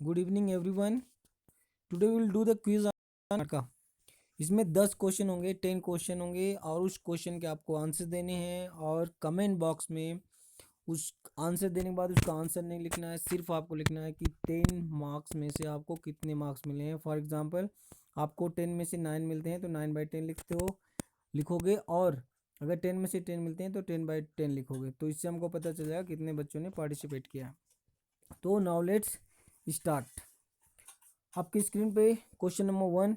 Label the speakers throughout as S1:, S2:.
S1: Good evening everyone. Today will do the quiz का। इसमें 10 question होंगे, 10 क्वेश्चन होंगे और उस क्वेश्चन के आपको आंसर देने हैं और कमेंट बॉक्स में उस आंसर देने के बाद उसका आंसर नहीं लिखना है, सिर्फ आपको लिखना है कि 10 मार्क्स में से आपको कितने मार्क्स मिले हैं। फॉर एग्जांपल आपको 10 में से 9 मिलते हैं तो 9/10 लिखोगे, और अगर 10 में से 10 मिलते हैं तो 10/10 लिखोगे। तो इससे हमको पता चल जाएगा कितने बच्चों ने पार्टिसिपेट किया। तो नाउ लेट्स स्टार्ट। आपकी स्क्रीन पे question number 1,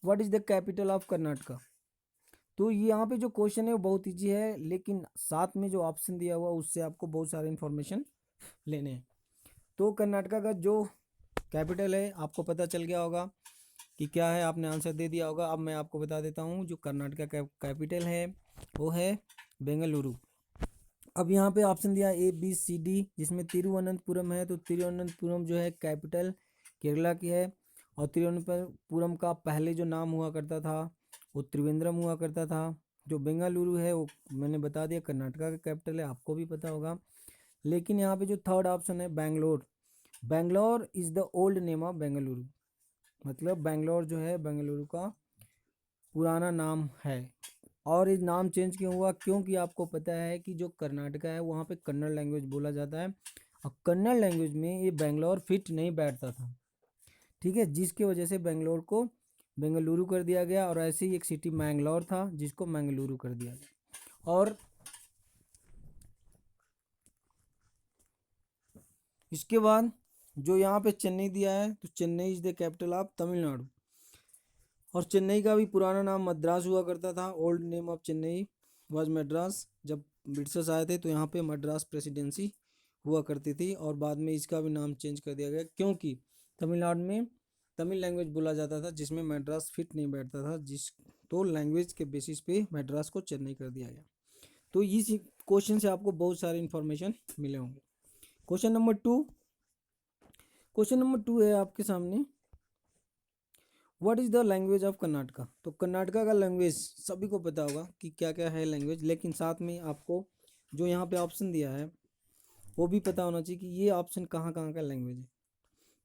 S1: what is the capital of Karnataka. तो ये यहाँ पे जो क्वेश्चन है वो बहुत इजी है, लेकिन साथ में जो ऑप्शन दिया हुआ उससे आपको बहुत सारे इंफॉर्मेशन लेने हैं। तो कर्नाटका का जो कैपिटल है आपको पता चल गया होगा कि क्या है, आपने आंसर दे दिया होगा। अब मैं आपको बता देता हूँ जो कर्नाटका का कैपिटल है वो है बेंगलुरु। अब यहाँ पे ऑप्शन दिया ABCD, जिसमें तिरुवनंतपुरम है, तो तिरुवनंतपुरम जो है कैपिटल केरला की है। और तिरुवनंतपुरम का पहले जो नाम हुआ करता था वो त्रिवेंद्रम हुआ करता था। जो बेंगलुरु है वो मैंने बता दिया कर्नाटका का कैपिटल है, आपको भी पता होगा। लेकिन यहाँ पे जो थर्ड ऑप्शन है Bangalore, Bangalore is the old name of Bengaluru. मतलब बैंगलोर जो है बेंगलुरु का पुराना नाम है। और ये नाम चेंज क्यों हुआ? क्योंकि आपको पता है कि जो कर्नाटका है वहाँ पे कन्नड़ लैंग्वेज बोला जाता है, और कन्नड़ लैंग्वेज में ये बेंगलोर फिट नहीं बैठता था, ठीक है, जिसकी वजह से बेंगलोर को बेंगलुरु कर दिया गया। और ऐसे ही एक सिटी मैंगलोर था जिसको मैंगलुरु कर दिया गया। और इसके बाद जो यहाँ पे चेन्नई दिया है, तो Chennai is the capital of Tamil Nadu. और चेन्नई का भी पुराना नाम मद्रास हुआ करता था। Old name of Chennai was Madras. जब ब्रिटिशर्स आए थे तो यहाँ पे मद्रास प्रेसिडेंसी हुआ करती थी, और बाद में इसका भी नाम चेंज कर दिया गया क्योंकि तमिलनाडु में तमिल लैंग्वेज बोला जाता था जिसमें मद्रास फिट नहीं बैठता था, जिस तो लैंग्वेज के बेसिस पे मद्रास को चेन्नई कर दिया गया। तो इस क्वेश्चन से आपको बहुत सारे इन्फॉर्मेशन मिले होंगे। क्वेश्चन नंबर 2 है आपके सामने, what is the language of Karnataka. तो कर्नाटका का लैंग्वेज सभी को पता होगा कि क्या क्या है लैंग्वेज, लेकिन साथ में आपको जो यहाँ पे ऑप्शन दिया है वो भी पता होना चाहिए कि ये ऑप्शन कहाँ कहाँ का लैंग्वेज है।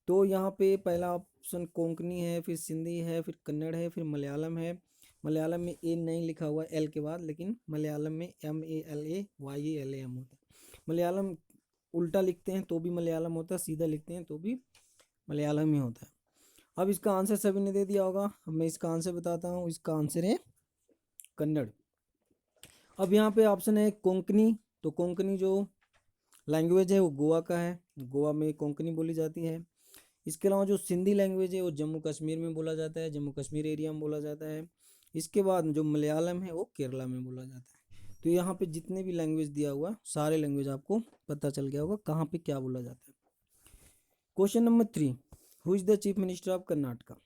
S1: तो यहाँ पे पहला ऑप्शन कोंकणी है, फिर सिंधी है, फिर कन्नड़ है, फिर मलयालम है। मलयालम में ए नहीं लिखा हुआ एल के बाद, लेकिन मलयालम में MALAYALAM होता है। मलयालम उल्टा लिखते हैं तो भी मलयालम होता है, सीधा लिखते हैं तो भी मलयालम ही होता है। अब इसका आंसर सभी ने दे दिया होगा, अब मैं इसका आंसर बताता हूँ। इसका आंसर है कन्नड़। अब यहाँ पे ऑप्शन है कोंकणी, तो कोंकणी जो लैंग्वेज है वो गोवा का है, गोवा में कोंकणी बोली जाती है। इसके अलावा जो सिंधी लैंग्वेज है वो जम्मू कश्मीर में बोला जाता है, जम्मू कश्मीर एरिया में बोला जाता है। इसके बाद जो मलयालम है वो केरला में बोला जाता है। तो यहाँ पे जितने भी लैंग्वेज दिया हुआ सारे लैंग्वेज आपको पता चल गया होगा कहाँ पे क्या बोला जाता है। Question number 3, who is the chief minister of Karnataka.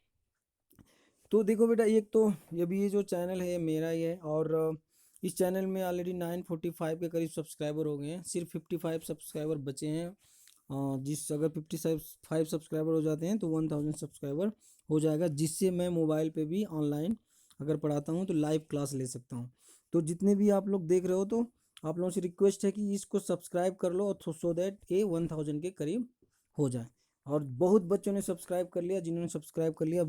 S1: तो देखो बेटा, एक तो ये जो चैनल है मेरा ही है, और इस चैनल में ऑलरेडी 945 के करीब सब्सक्राइबर हो गए हैं, सिर्फ 55 सब्सक्राइबर बचे हैं। जिस अगर 55 सब्सक्राइबर हो जाते हैं तो 1000 सब्सक्राइबर हो जाएगा, जिससे मैं मोबाइल पे भी ऑनलाइन अगर पढ़ाता हूँ तो लाइव क्लास ले सकता हूँ। तो जितने भी आप लोग देख रहे हो, तो आप लोगों से रिक्वेस्ट है कि इसको सब्सक्राइब कर लो, सो दैट ये 1000 के करीब हो जाए। और बहुत बच्चों ने सब्सक्राइब कर लिया, जिन्होंने सब्सक्राइब कर लिया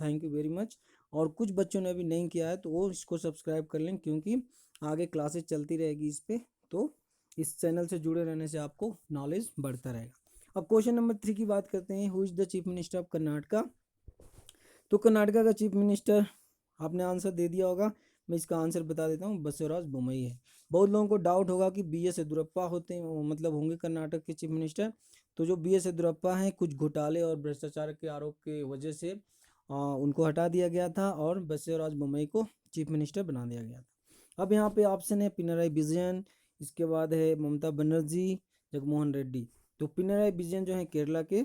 S1: थैंक यू वेरी मच। और कुछ बच्चों ने अभी नहीं किया है तो वो इसको सब्सक्राइब कर लें, क्योंकि आगे क्लासेस चलती रहेगी इस पर, तो इस चैनल से जुड़े रहने से आपको नॉलेज बढ़ता रहेगा। अब क्वेश्चन नंबर 3 की बात करते हैं, who is the chief minister of Karnataka. तो कर्नाटका का चीफ मिनिस्टर आपने आंसर दे दिया होगा, मैं इसका आंसर बता देता हूँ, बसवराज बोम्मई है। बहुत लोगों को डाउट होगा कि BS येदियुरप्पा होते हैं, मतलब होंगे कर्नाटक के चीफ मिनिस्टर। तो जो BS येदियुरप्पा हैं, कुछ घोटाले और भ्रष्टाचार के आरोप की वजह से उनको हटा दिया गया था और बसवराज बोम्मई को चीफ मिनिस्टर बना दिया गया था। अब यहाँ पे ऑप्शन है पिनराई विजयन, इसके बाद है ममता बनर्जी, जगनमोहन रेड्डी। तो पिनराई विजयन जो है केरला के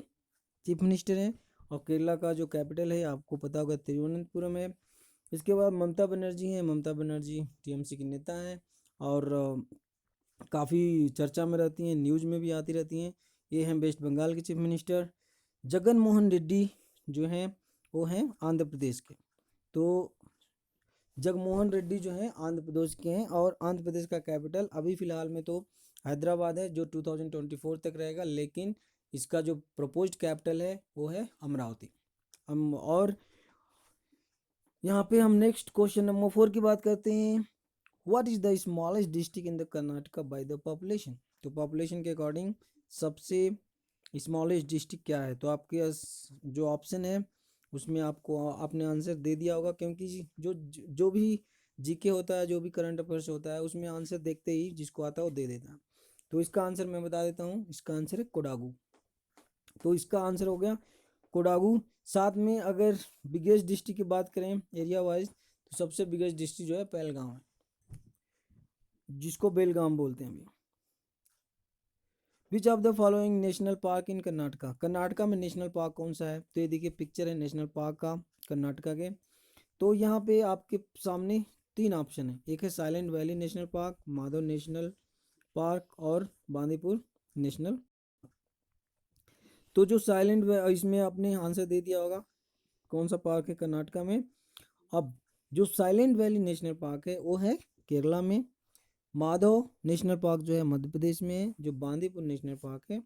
S1: चीफ मिनिस्टर हैं, और केरला का जो कैपिटल है आपको पता होगा तिरुवनंतपुरम है। इसके बाद ममता बनर्जी हैं, ममता बनर्जी TMC की नेता हैं, और काफ़ी चर्चा में रहती हैं, न्यूज़ में भी आती रहती हैं। ये हैं वेस्ट बंगाल के चीफ मिनिस्टर। जगन मोहन रेड्डी जो हैं वो हैं आंध्र प्रदेश के। तो जगमोहन रेड्डी जो हैं आंध्र प्रदेश के हैं, और आंध्र प्रदेश का कैपिटल अभी फ़िलहाल में तो हैदराबाद है, जो 2024 तक रहेगा। लेकिन इसका जो प्रपोज्ड कैपिटल है वो है अमरावती। और यहाँ पे हम नेक्स्ट क्वेश्चन नंबर 4 की बात करते हैं। What is the smallest district in the Karnataka by the population. तो पॉपुलेशन के अकॉर्डिंग सबसे स्मॉलेस्ट डिस्ट्रिक्ट क्या है। तो आपके जो ऑप्शन है उसमें आपको आपने आंसर दे दिया होगा, क्योंकि जो भी जीके होता है, जो भी करंट अफेयर्स होता है, उसमें आंसर देखते ही जिसको आता है वो दे देता है। तो इसका आंसर मैं बता देता हूँ, इसका आंसर है कोडागू। तो इसका आंसर हो गया कोडागू। साथ में अगर बिगेस्ट डिस्ट्रिक्ट की बात करें एरिया वाइज, तो सबसे बिगेस्ट डिस्ट्रिक्ट जो है पहलगांव है, जिसको बेलगाम बोलते हैं अभी। Which of the following national park इन कर्नाटका। कर्नाटका में नेशनल पार्क कौन सा है। तो ये देखिए पिक्चर है नेशनल पार्क का कर्नाटका के। तो यहाँ पे आपके सामने 3 ऑप्शन है, एक है silent valley national park, Madhav national park और बांदीपुर नेशनल। तो जो साइलेंट, इसमें आपने आंसर दे दिया होगा कौन सा पार्क है कर्नाटका में। अब जो साइलेंट वैली नेशनल पार्क है वो है केरला में, माधव नेशनल पार्क जो है मध्य प्रदेश में है, जो बांदीपुर नेशनल पार्क है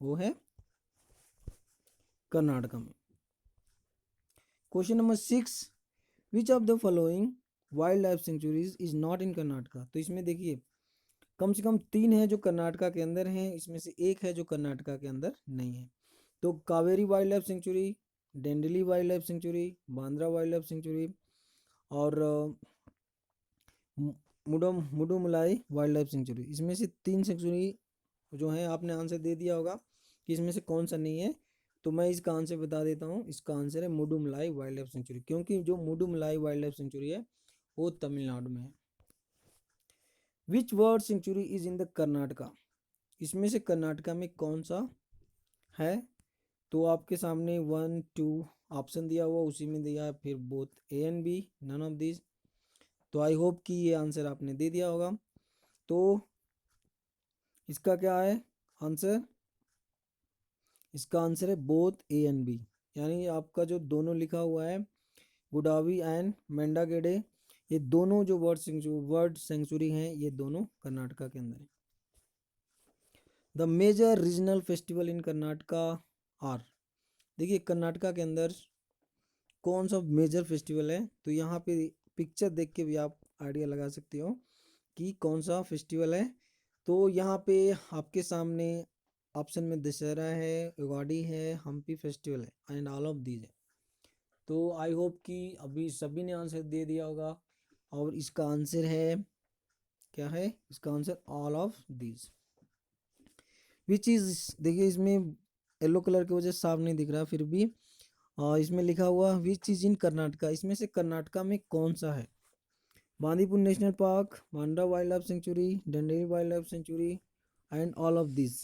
S1: वो है कर्नाटका में। Question number 6, which of the following wild life sanctuaries is not in Karnataka. तो इसमें देखिए कम से कम 3 है जो कर्नाटका के अंदर हैं, इसमें से एक है जो कर्नाटका के अंदर नहीं है। तो Kaveri wildlife sanctuary, Dandeli wildlife sanctuary, Bandra wildlife sanctuary और मुडुमलाई वाइल्ड लाइफ सेंचुरी, इसमें से 3 सेंचुरी जो है आपने आंसर दे दिया होगा कि इसमें से कौन सा नहीं है। तो मैं इसका आंसर बता देता हूँ, इसका आंसर है मुडुमलाई वाइल्ड लाइफ सेंचुरी, क्योंकि जो मुडुमलाई वाइल्ड लाइफ सेंचुरी है वो तमिलनाडु में है। Which word century is in the Karnataka. इसमें से कर्नाटका में कौन सा है। तो आपके सामने 1 2 ऑप्शन दिया हुआ, उसी में दिया है फिर both a and b, none of this. तो आई होप कि ये आंसर आपने दे दिया होगा। तो इसका क्या है आंसर, इसका आंसर है बोथ ए एंड बी, यानी आपका जो दोनों लिखा हुआ है गुडावी एंड मेंडागेडे, ये दोनों जो वर्ड सेंचुरी हैं ये दोनों कर्नाटका के अंदर है। The major regional festival in Karnataka are. देखिए कर्नाटका के अंदर कौन सा मेजर फेस्टिवल है। तो यहाँ पे पिक्चर देख के भी आप आइडिया लगा सकते हो कि कौन सा फेस्टिवल है। तो यहाँ पे आपके सामने ऑप्शन में दशहरा है, युगाड़ी है, हम्पी फेस्टिवल है एंड ऑल ऑफ दीज है। तो आई होप कि अभी सभी ने आंसर दे दिया होगा, और इसका आंसर है क्या है, इसका answer all of these. Which is, देखिए इसमें येलो कलर की वजह से साफ नहीं दिख रहा, फिर भी इसमें लिखा हुआ विच इज इन कर्नाटका, इसमें से कर्नाटका में कौन सा है। Bandipur national park, Manda wild life sanctuary, Dandeli wild life sanctuary and all of this.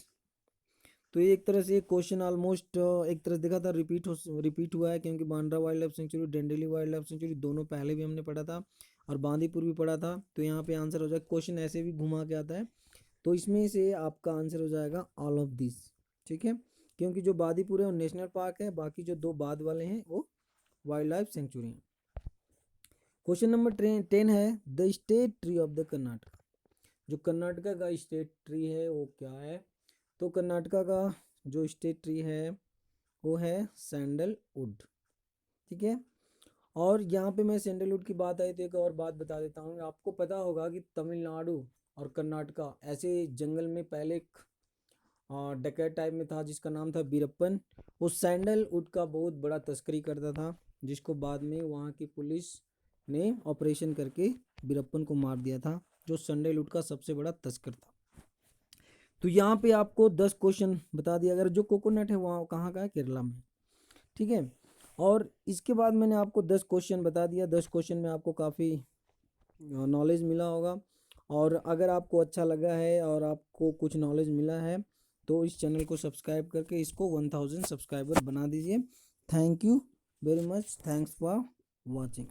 S1: तो ये एक तरह से क्वेश्चन ऑलमोस्ट एक तरह से देखा था रिपीट हुआ है, क्योंकि Bandra wildlife sanctuary, Dandeli wildlife sanctuary दोनों पहले भी हमने पढ़ा था और बांदीपुर भी पढ़ा था। तो यहाँ पे आंसर हो जाएगा, क्वेश्चन ऐसे भी घुमा के आता है, तो इसमें से आपका आंसर हो जाएगा ऑल ऑफ दिस। ठीक है, क्योंकि जो बांदीपुर है वो नेशनल पार्क है, बाकी जो 2 बाद वाले हैं वो वाइल्ड लाइफ सेंचुरी हैं। क्वेश्चन नंबर 10 है the state tree of the Karnataka. जो कर्नाटका का स्टेट ट्री है वो क्या है। तो कर्नाटका का जो स्टेट ट्री है वो है सैंडलवुड। ठीक है, और यहाँ पे मैं सैंडलवुड की बात आई तो एक और बात बता देता हूँ। आपको पता होगा कि तमिलनाडु और कर्नाटका ऐसे जंगल में पहले एक डकैत टाइप में था जिसका नाम था बीरप्पन। वो सैंडलवुड का बहुत बड़ा तस्करी करता था, जिसको बाद में वहाँ की पुलिस ने ऑपरेशन करके बीरप्पन को मार दिया था, जो सैंडलवुड का सबसे बड़ा तस्कर था। तो यहाँ पे आपको 10 क्वेश्चन बता दिया। अगर जो कोकोनट है वहाँ कहाँ का है, केरला में। ठीक है, और इसके बाद मैंने आपको 10 क्वेश्चन बता दिया। 10 क्वेश्चन में आपको काफ़ी नॉलेज मिला होगा, और अगर आपको अच्छा लगा है और आपको कुछ नॉलेज मिला है तो इस चैनल को सब्सक्राइब करके इसको 1000 सब्सक्राइबर बना दीजिए। Thank you very much, thanks for watching.